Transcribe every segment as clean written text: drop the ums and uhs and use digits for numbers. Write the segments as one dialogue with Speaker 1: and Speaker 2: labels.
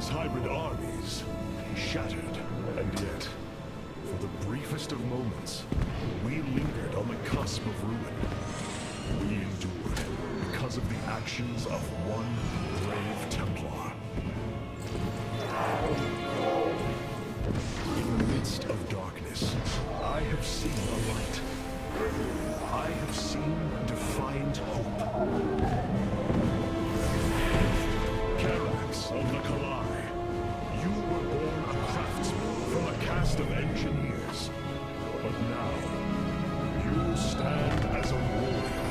Speaker 1: his hybrid armies, shattered, and yet, for the briefest of moments, we lingered on the cusp of ruin. We endured because of the actions of one brave Templar. In the midst of darkness, I have seen a light. I have seen defiant hope. Carax of the Kalai, you were born a craftsman from a caste of engineers. But now, you stand as a warrior.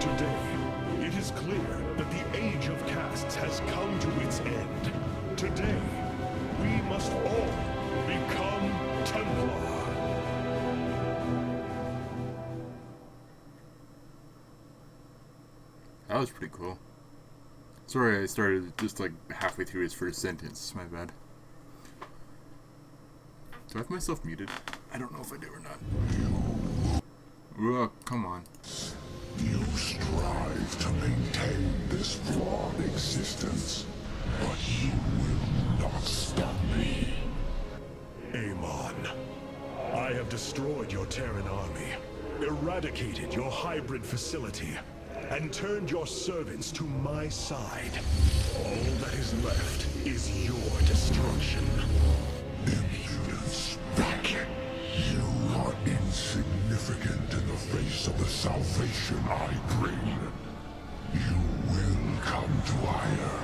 Speaker 1: Today, it is clear that the age of castes has come to its end. Today, we must all become Templar.
Speaker 2: That was pretty cool. Sorry, I started just like halfway through his first sentence. My bad. Do I have myself muted? I don't know if I do or not. Oh, come on.
Speaker 3: You strive to maintain this flawed existence, but you will not stop me.
Speaker 1: Amon, I have destroyed your Terran army, eradicated your hybrid facility, and turned your servants to my side. All that is left is your destruction.
Speaker 3: Impudence, back. You are insignificant in the face of the salvation I bring. You will come to Ire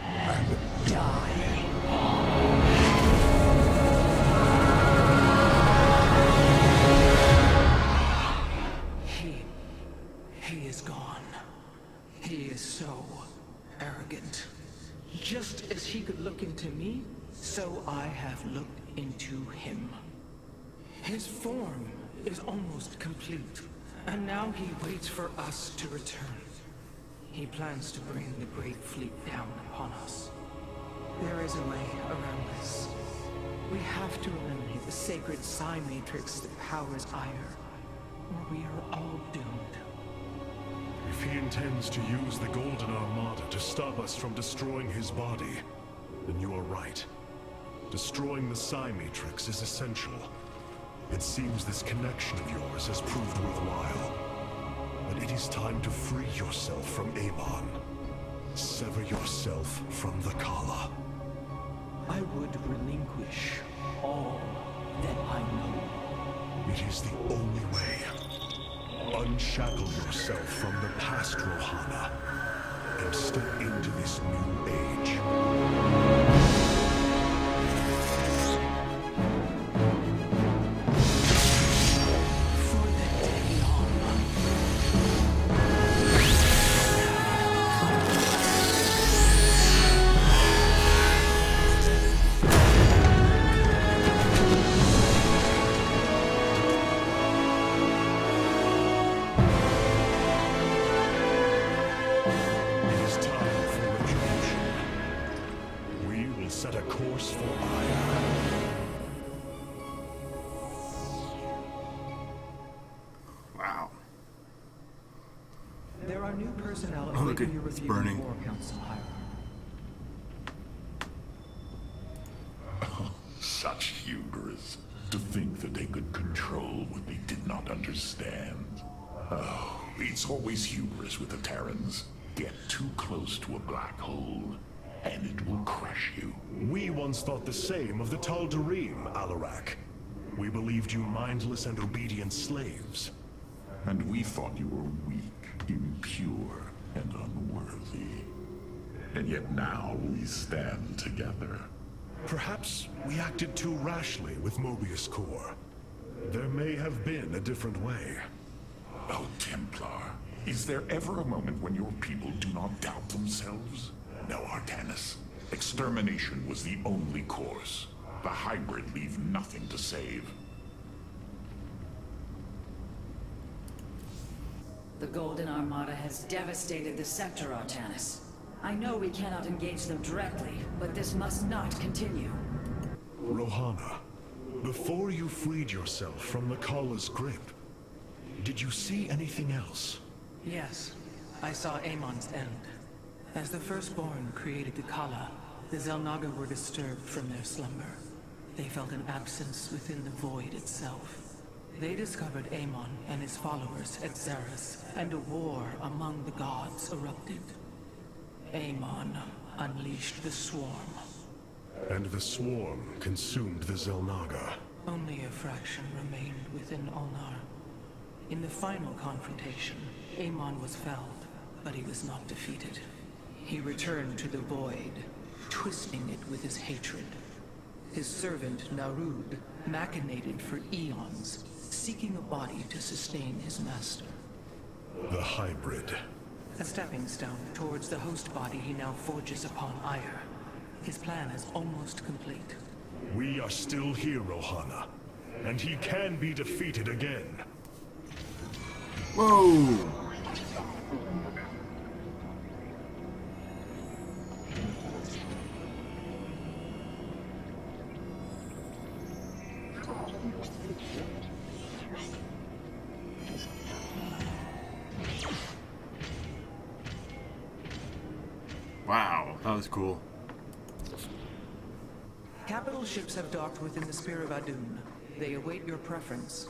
Speaker 3: and die.
Speaker 4: He is gone. He is so arrogant. Just as he could look into me, so I have looked into him. His form is almost complete, and now he waits for us to return. He plans to bring the Great Fleet down upon us. There is a way around this. We have to eliminate the sacred psi matrix that powers Ire, or we are all doomed.
Speaker 1: If he intends to use the Golden Armada to stop us from destroying his body, then you are right. Destroying the psi matrix is essential. It seems this connection of yours has proved worthwhile. But it is time to free yourself from Amon. Sever yourself from the Kala.
Speaker 4: I would relinquish all that I know.
Speaker 1: It is the only way. Unshackle yourself from the past, Rohana, and step into this new age. Set a course for Ire.
Speaker 2: Wow.
Speaker 4: There are new personnel
Speaker 2: Oh, look,
Speaker 4: awaiting your
Speaker 2: it's
Speaker 4: review
Speaker 2: burning.
Speaker 4: in War Council, Hire.
Speaker 3: Such hubris. To think that they could control what they did not understand. Oh, it's always hubris with the Terrans. Get too close to a black hole, and it will crush you.
Speaker 1: We once thought the same of the Tal'Darim, Alarak. We believed you mindless and obedient slaves.
Speaker 3: And we thought you were weak, impure, and unworthy. And yet now we stand together.
Speaker 1: Perhaps we acted too rashly with Mobius Core. There may have been a different way.
Speaker 3: Oh, Templar, is there ever a moment when your people do not doubt themselves? No, Artanis. Extermination was the only course. The hybrid leave nothing to save.
Speaker 5: The Golden Armada has devastated the sector, Artanis. I know we cannot engage them directly, but this must not continue.
Speaker 1: Rohana, before you freed yourself from the Kala's grip, did you see anything else?
Speaker 4: Yes, I saw Amon's end. As the Firstborn created the Kala, The Zelnaga were disturbed from their slumber. They felt an absence within the void itself. They discovered Amon and his followers at Xeris, and a war among the gods erupted. Amon unleashed the Swarm.
Speaker 1: And the Swarm consumed the Zelnaga.
Speaker 4: Only a fraction remained within Ulnar. In the final confrontation, Amon was felled, but he was not defeated. He returned to the void, twisting it with his hatred. His servant, Narud, machinated for eons, seeking a body to sustain his master.
Speaker 1: The hybrid.
Speaker 4: A stepping stone towards the host body he now forges upon Ire. His plan is almost complete.
Speaker 1: We are still here, Rohana. And he can be defeated again.
Speaker 2: Whoa! Wow, that was cool.
Speaker 4: Capital ships have docked within the Spear of Adun. They await your preference.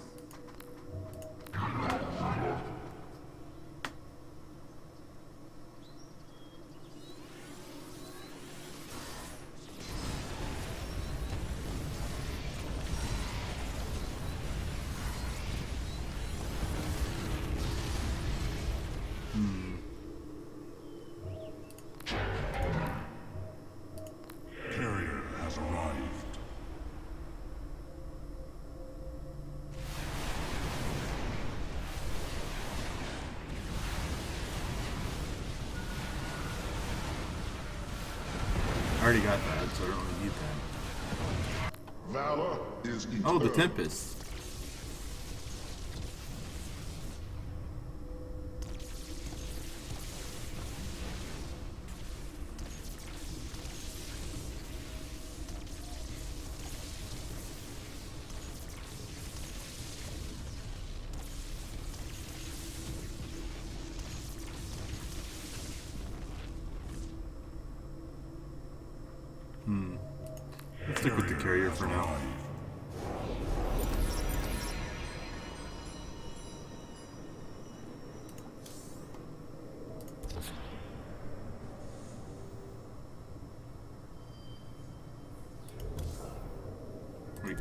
Speaker 3: Carrier has arrived.
Speaker 2: I already got that, so I don't really need that.
Speaker 3: Valor is eternal.
Speaker 2: Oh, the Tempest. Let's stick with the carrier for now. Wait.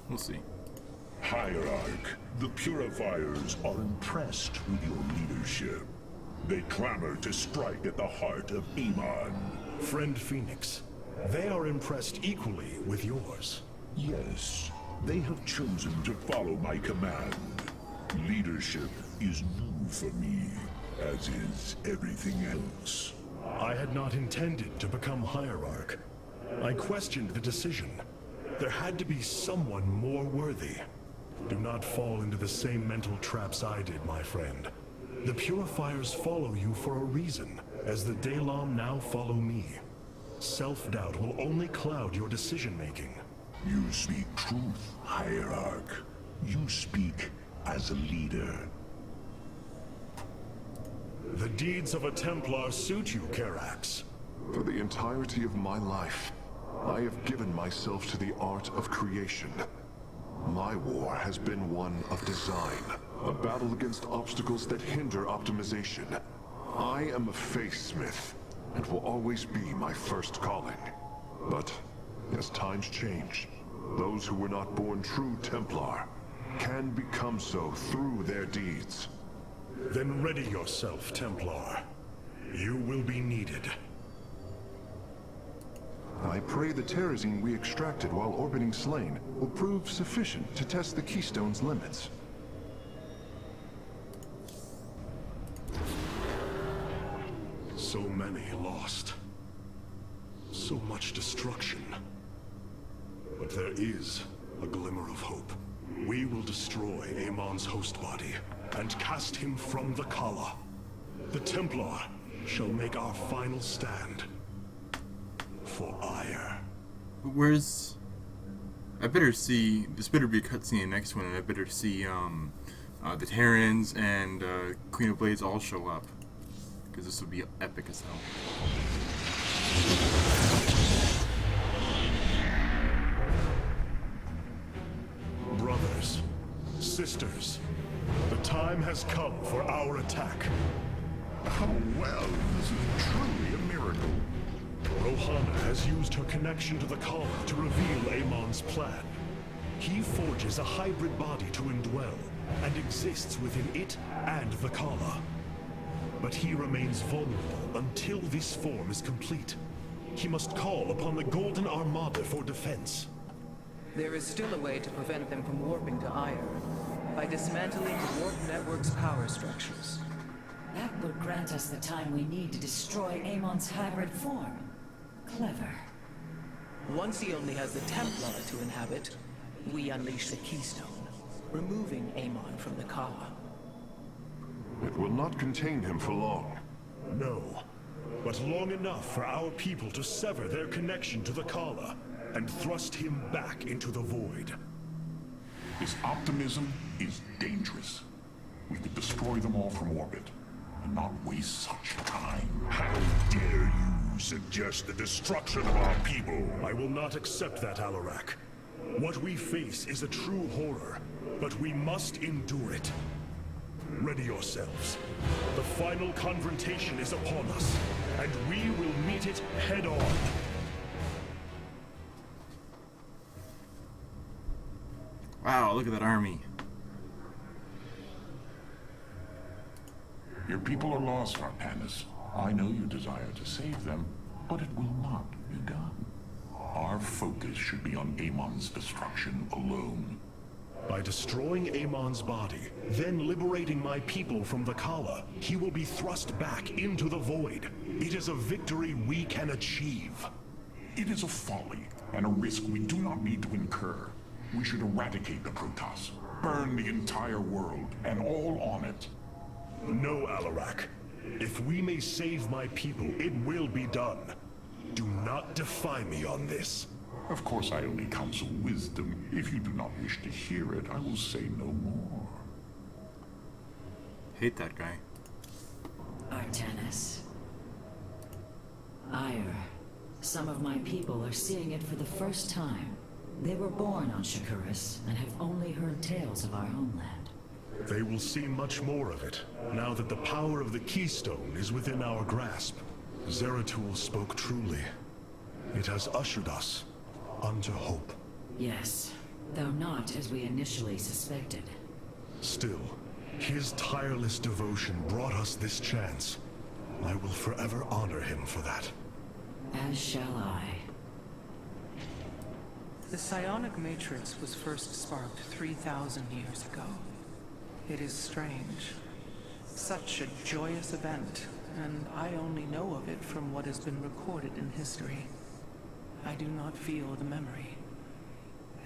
Speaker 2: We'll see.
Speaker 3: Hierarch, the Purifiers are impressed with your leadership. They clamor to strike at the heart of Amon.
Speaker 1: Friend Phoenix, they are impressed equally with yours.
Speaker 3: Yes, they have chosen to follow my command. Leadership is new for me, as is everything else.
Speaker 1: I had not intended to become Hierarch. I questioned the decision. There had to be someone more worthy. Do not fall into the same mental traps I did, my friend. The Purifiers follow you for a reason, as the Dalam now follow me. Self-doubt will only cloud your decision-making.
Speaker 3: You speak truth, Hierarch. You speak as a leader.
Speaker 1: The deeds of a Templar suit you, Karax.
Speaker 6: For the entirety of my life, I have given myself to the art of creation. My war has been one of design, a battle against obstacles that hinder optimization. I am a facesmith, and will always be my first calling. But as times change, those who were not born true Templar can become so through their deeds.
Speaker 1: Then ready yourself, Templar. You will be needed.
Speaker 6: I pray the terrazine we extracted while orbiting Slain will prove sufficient to test the Keystone's limits.
Speaker 1: So many lost. So much destruction. But there is a glimmer of hope. We will destroy Amon's host body and cast him from the Kala. The Templar shall make our final stand. For Ire.
Speaker 2: Where's... I better see... This better be a cutscene in the next one, and I better see, the Terrans and, Queen of Blades all show up. Because this would be epic as hell.
Speaker 1: Brothers, sisters, the time has come for our attack.
Speaker 3: Oh, well, this is truly a miracle.
Speaker 1: Rohana has used her connection to the Kala to reveal Amon's plan. He forges a hybrid body to indwell, and exists within it and the Kala. But he remains vulnerable until this form is complete. He must call upon the Golden Armada for defense.
Speaker 4: There is still a way to prevent them from warping to Ire, by dismantling the warp network's power structures.
Speaker 5: That would grant us the time we need to destroy Amon's hybrid form. Clever.
Speaker 4: Once he only has the Templar to inhabit, we unleash the Keystone, removing Amon from the Kala.
Speaker 6: It will not contain him for long.
Speaker 1: No, but long enough for our people to sever their connection to the Kala and thrust him back into the void.
Speaker 3: His optimism is dangerous. We could destroy them all from orbit, and not waste such time.
Speaker 7: How dare you suggest the destruction of our people?
Speaker 1: I will not accept that, Alarak. What we face is a true horror, but we must endure it. Ready yourselves. The final confrontation is upon us, and we will meet it head-on.
Speaker 2: Wow, look at that army.
Speaker 3: Your people are lost, Artanis. I know you desire to save them, but it will not be done. Our focus should be on Amon's destruction alone.
Speaker 1: By destroying Amon's body, then liberating my people from the Kala, he will be thrust back into the void. It is a victory we can achieve.
Speaker 3: It is a folly and a risk we do not need to incur. We should eradicate the Protoss, burn the entire world, and all on it.
Speaker 1: No, Alarak. If we may save my people, it will be done. Do not defy me on this.
Speaker 3: Of course, I only counsel wisdom. If you do not wish to hear it, I will say no more.
Speaker 2: Hate that guy.
Speaker 5: Artanis. Ire. Some of my people are seeing it for the first time. They were born on Shakuras and have only heard tales of our homeland.
Speaker 1: They will see much more of it, now that the power of the Keystone is within our grasp. Zeratul spoke truly. It has ushered us unto hope.
Speaker 5: Yes, though not as we initially suspected.
Speaker 1: Still, his tireless devotion brought us this chance. I will forever honor him for that.
Speaker 5: As shall I.
Speaker 4: The psionic matrix was first sparked 3,000 years ago. It is strange. Such a joyous event, and I only know of it from what has been recorded in history. I do not feel the memory.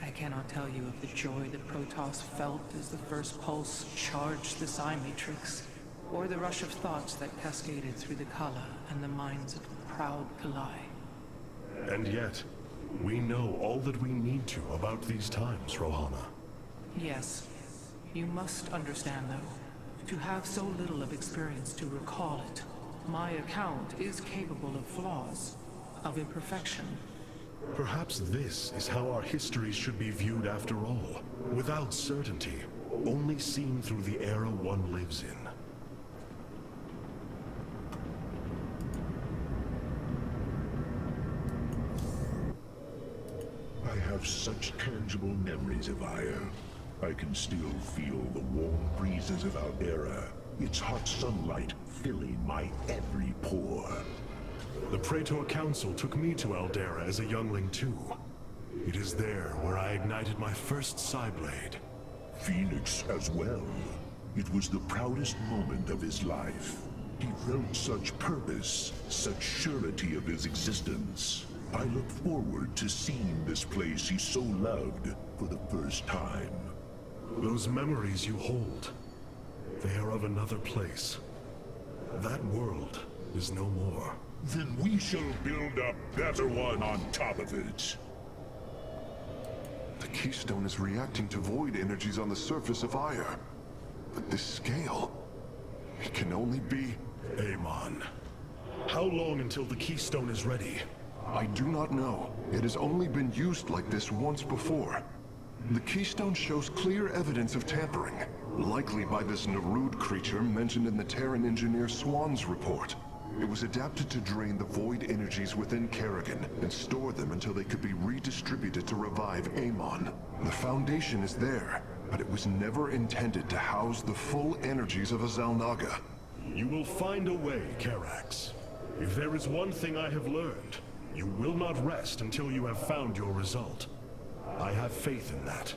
Speaker 4: I cannot tell you of the joy that Protoss felt as the first pulse charged the psi matrix, or the rush of thoughts that cascaded through the Kala and the minds of the proud Kalai.
Speaker 1: And yet, we know all that we need to about these times, Rohana.
Speaker 4: Yes. You must understand, though, to have so little of experience to recall it, my account is capable of flaws, of imperfection.
Speaker 1: Perhaps this is how our histories should be viewed after all, without certainty, only seen through the era one lives in.
Speaker 7: I have such tangible memories of Ire. I can still feel the warm breezes of Aldera, its hot sunlight filling my every pore.
Speaker 1: The Praetor Council took me to Aldera as a youngling too. It is there where I ignited my first Psyblade.
Speaker 7: Phoenix as well. It was the proudest moment of his life. He felt such purpose, such surety of his existence. I look forward to seeing this place he so loved for the first time.
Speaker 1: Those memories you hold, they are of another place. That world is no more.
Speaker 7: Then we shall build a better one on top of it.
Speaker 6: keystone is reacting to void energies on the surface of Ire. But this scale... it can only be...
Speaker 1: Amon, how long until the keystone is ready?
Speaker 6: I do not know. It has only been used like this once before. The keystone shows clear evidence of tampering, likely by this Narud creature mentioned in the Terran engineer Swan's report. It was adapted to drain the void energies within Kerrigan and store them until they could be redistributed to revive Amon. The foundation is there, but it was never intended to house the full energies of a Zalnaga.
Speaker 1: You will find a way, Karax. If there is one thing I have learned, you will not rest until you have found your result. I have faith in that.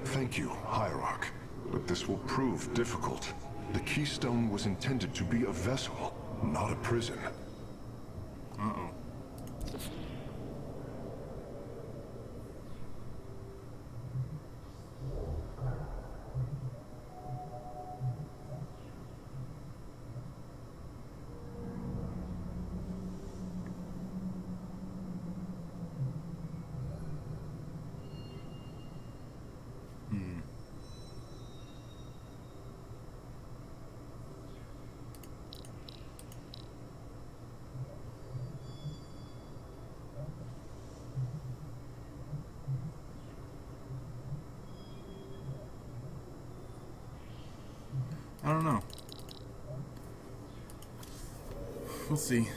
Speaker 6: Thank you, Hierarch. But this will prove difficult. The keystone was intended to be a vessel, not a prison.
Speaker 2: Uh-oh. I don't know. We'll see.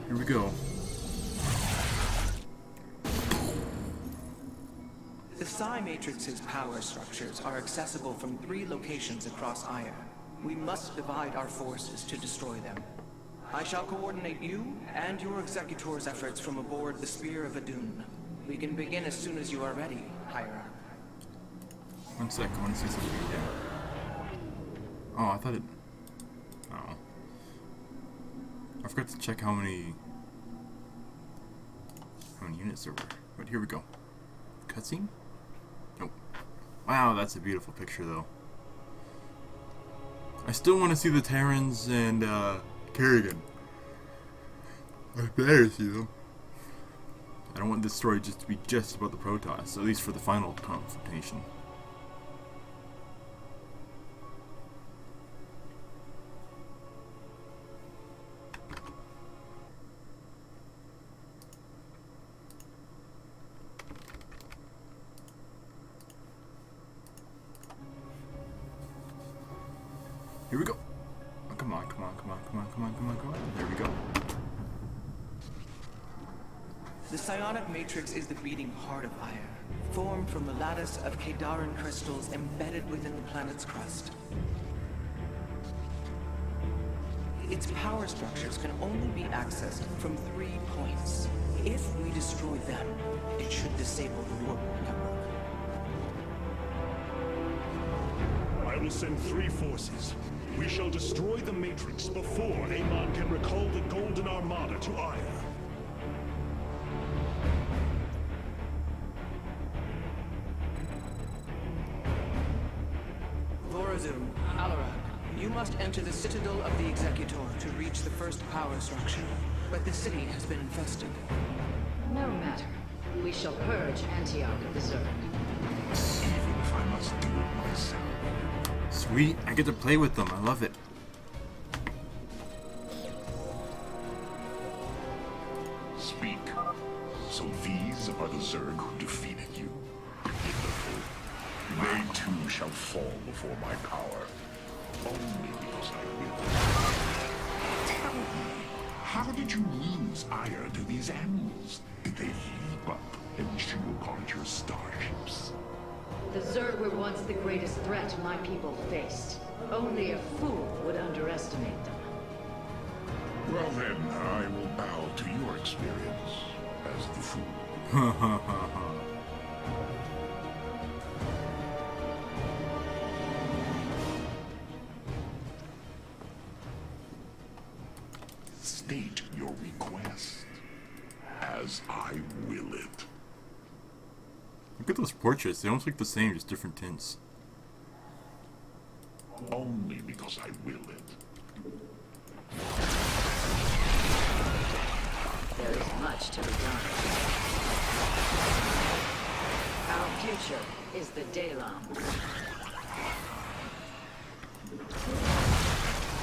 Speaker 2: Here we go.
Speaker 4: The Psi Matrix's power structures are accessible from 3 locations across Ire. We must divide our forces to destroy them. I shall coordinate you and your Executor's efforts from aboard the Spear of Adun. We can begin as soon as you are ready, Hierarch.
Speaker 2: 1 sec, I want to see something again. Oh, I thought it... Oh. I forgot to check how many units there were. But here we go. Cutscene? Nope. Wow, that's a beautiful picture, though. I still want to see the Terrans and, Kerrigan. I better see them. I don't want this story just to be just about the Protoss, at least for the final confrontation. Here we go. Oh, come on, come on, come on, come on, come on, come on, come on. There we go.
Speaker 4: The psionic matrix is the beating heart of Ire, formed from a lattice of Kadaran crystals embedded within the planet's crust. Its power structures can only be accessed from 3 points. If we destroy them, it should disable the warp network.
Speaker 1: I will send 3 forces. We shall destroy the Matrix before Amon can recall the Golden Armada to Ire.
Speaker 4: Vorazun, Alarak, you must enter the Citadel of the Executor to reach the first power structure. But the city has been infested.
Speaker 5: No matter. We shall purge Antioch of the Zerg.
Speaker 3: Even if I must do it myself.
Speaker 2: Sweet, I get to play with them. I love it.
Speaker 3: Speak. So these are the Zerg who defeated you. Pitiful. They too shall fall before my power. Only because I will. Tell me, how did you lose ire to these animals? Did they leap up and chew apart your starships?
Speaker 5: The Zerg were once the greatest threat my people faced. Only a fool would underestimate them.
Speaker 3: Well then, I will bow to your experience as the fool. State your request, as I will it.
Speaker 2: Look at those portraits. They almost look the same, just different tints.
Speaker 3: Only because I will it.
Speaker 5: There is much much to be done. Our future is the Dalam.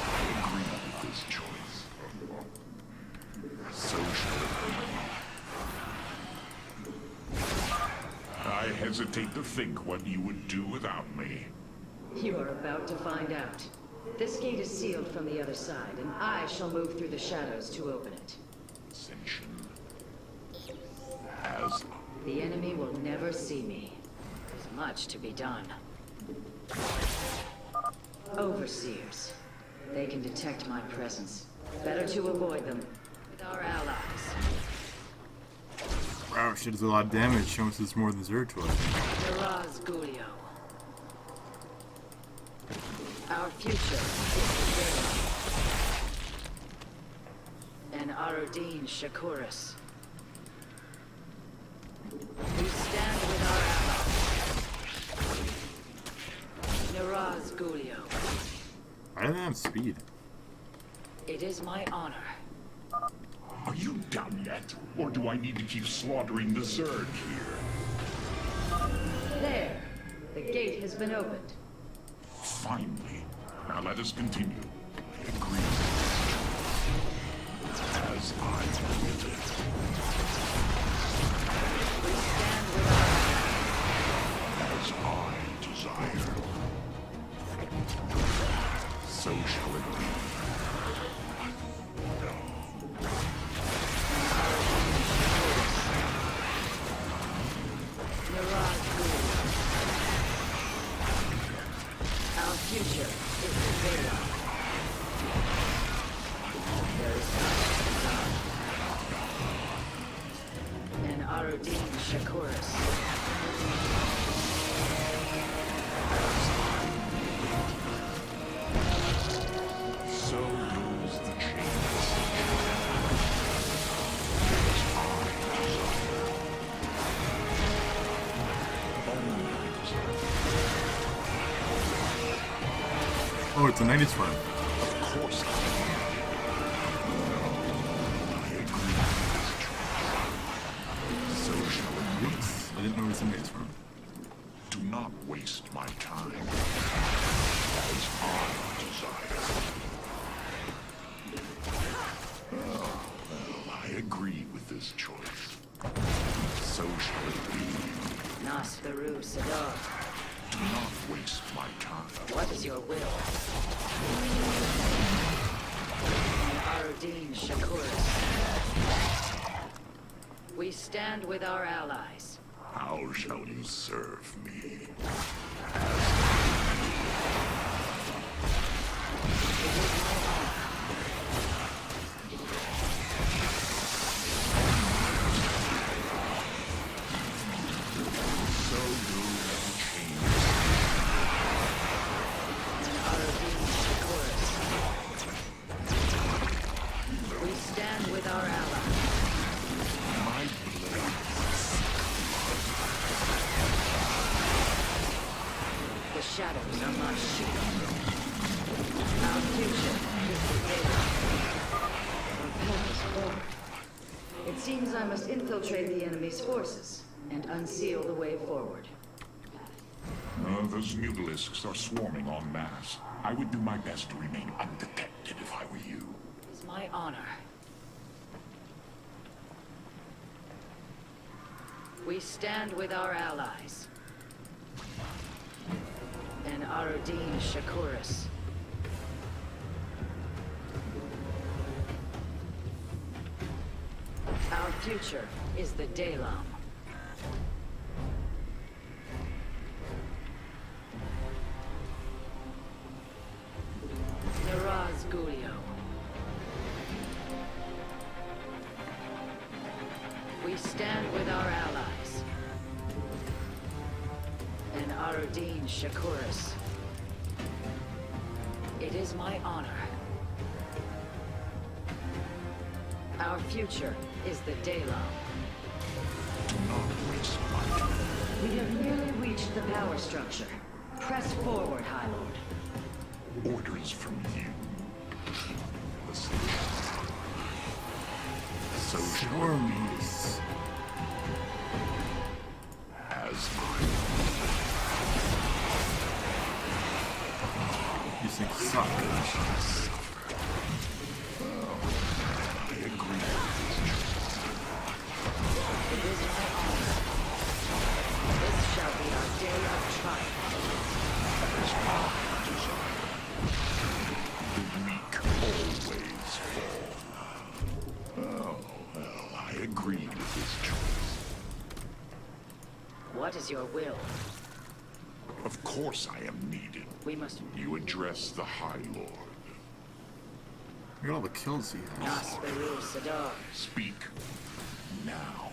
Speaker 3: I agree with this choice. So shall it be. I hesitate to think what you would do without me.
Speaker 5: You are about to find out. This gate is sealed from the other side, and I shall move through the shadows to open it.
Speaker 3: Ascension has
Speaker 5: The enemy will never see me. There's much to be done. Overseers. They can detect my presence. Better to avoid them with our allies.
Speaker 2: Wow, shit does a lot of damage. Shows us it's more than Zerg to us.
Speaker 5: Miraz Gulio. Our future is the and Arudin Shakuris. We stand with our allies. Miraz Gulio.
Speaker 2: Why do they have speed?
Speaker 5: It is my honor.
Speaker 3: Are you done yet? Or do I need to keep slaughtering the Zerg here?
Speaker 5: There. The gate has been opened.
Speaker 3: Finally. Now let us continue. I agree. As I will it.
Speaker 5: We stand with our
Speaker 3: As I desire. So shall it be.
Speaker 5: Miraz Gulio. Our future is the Vela. There is not and Arudin Shakuris.
Speaker 3: So goes the chains.
Speaker 2: Oh, it's a 90s farm.
Speaker 3: Of course. I agree with this choice. So shall it be.
Speaker 2: Oops, I didn't know it was a 90s farm.
Speaker 3: Do not waste my time. As I desire. Oh, well, I agree with this choice. So shall it be.
Speaker 5: Nasperu Sadar.
Speaker 3: Do not waste my time.
Speaker 5: What is your will? And Arudin Shakuris. We stand with our allies.
Speaker 3: How shall you serve me? So do the chains.
Speaker 5: And Arudin Shakuris. We stand with our allies.
Speaker 3: My blade.
Speaker 5: The shadows are my shield. Our future is the Vela. Our path is forward. It seems I must infiltrate the enemy's forces and unseal the way forward.
Speaker 3: Those mutalisks are swarming en masse. I would do my best to remain undetected if I were you.
Speaker 5: It is my honor. We stand with our allies. And Arudin Shakuris. Our future is the Dalam. Miraz Gulio. We stand with our allies. And Arudin Shakuris. It is my honor. Our future is the Dalam.
Speaker 3: Do not waste my time.
Speaker 5: We have nearly reached the power structure. Press forward, High Lord.
Speaker 3: Orders from you. Listen. so
Speaker 2: Wormies.
Speaker 3: as
Speaker 2: These things suck.
Speaker 3: I agree.
Speaker 5: It is my honor. This shall be our day of triumph.
Speaker 3: The weak always fall. Oh, well, I agree with this choice.
Speaker 5: What is your will?
Speaker 3: Of course I am needed.
Speaker 5: We must...
Speaker 3: You address the High Lord.
Speaker 2: Look at all the kills he has.
Speaker 5: Nasperu Sadar.
Speaker 3: Speak now.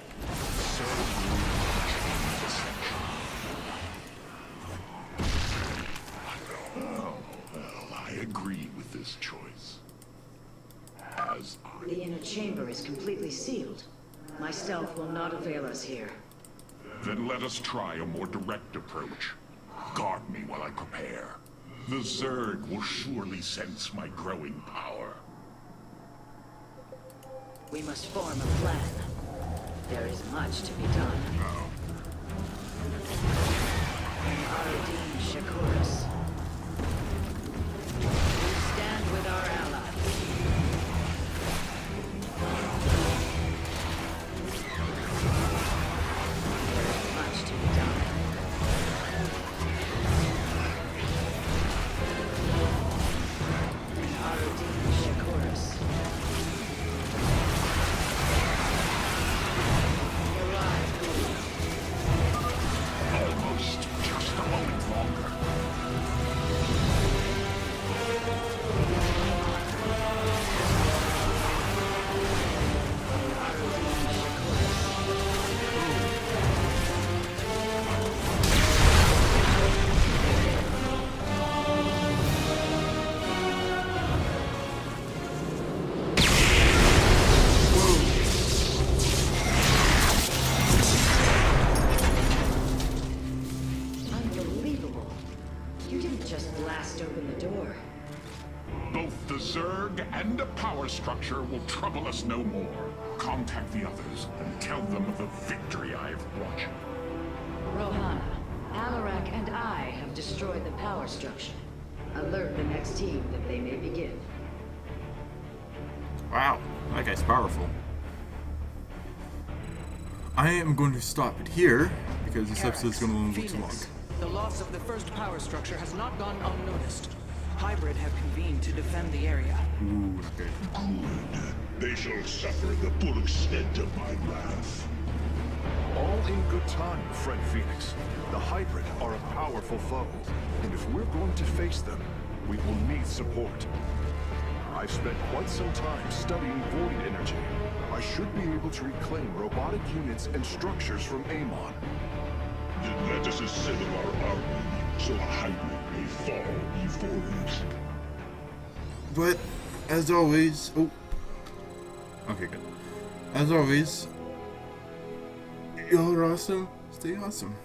Speaker 3: Oh, well, I agree with this choice. As I...
Speaker 5: The inner chamber is completely sealed. My stealth will not avail us here.
Speaker 3: Then let us try a more direct approach. Guard me while I prepare. The Zerg will surely sense my growing power.
Speaker 5: We must form a plan. There is much to be done.
Speaker 3: Oh.
Speaker 5: Aradin Shakuras. We stand with our allies. There is much to be done. Aradin Shakuras.
Speaker 3: Almost just a moment longer.
Speaker 5: Unbelievable. You didn't just blast open the door.
Speaker 3: Both the Zerg and the power structure will trouble us no more. Contact the others and tell them of the victory I have brought you.
Speaker 5: Rohana, Alarak and I have destroyed the power structure. Alert the next team that they may begin.
Speaker 2: Wow, that guy's powerful. I am going to stop it here because this episode is going to go too long.
Speaker 4: Phoenix, the loss of the first power structure has not gone unnoticed. Hybrid have convened to defend the area.
Speaker 2: Ooh, okay.
Speaker 7: Good. They shall suffer the full extent of my wrath.
Speaker 6: All in good time, friend Phoenix. The Hybrid are a powerful foe, and if we're going to face them, we will need support. I've spent quite some time studying void energy. I should be able to reclaim robotic units and structures from Amon.
Speaker 7: Then let us assemble our army, so a hybrid may fall before us.
Speaker 2: But, as always... Oh. Okay, good. As always, y'all are awesome. Stay awesome.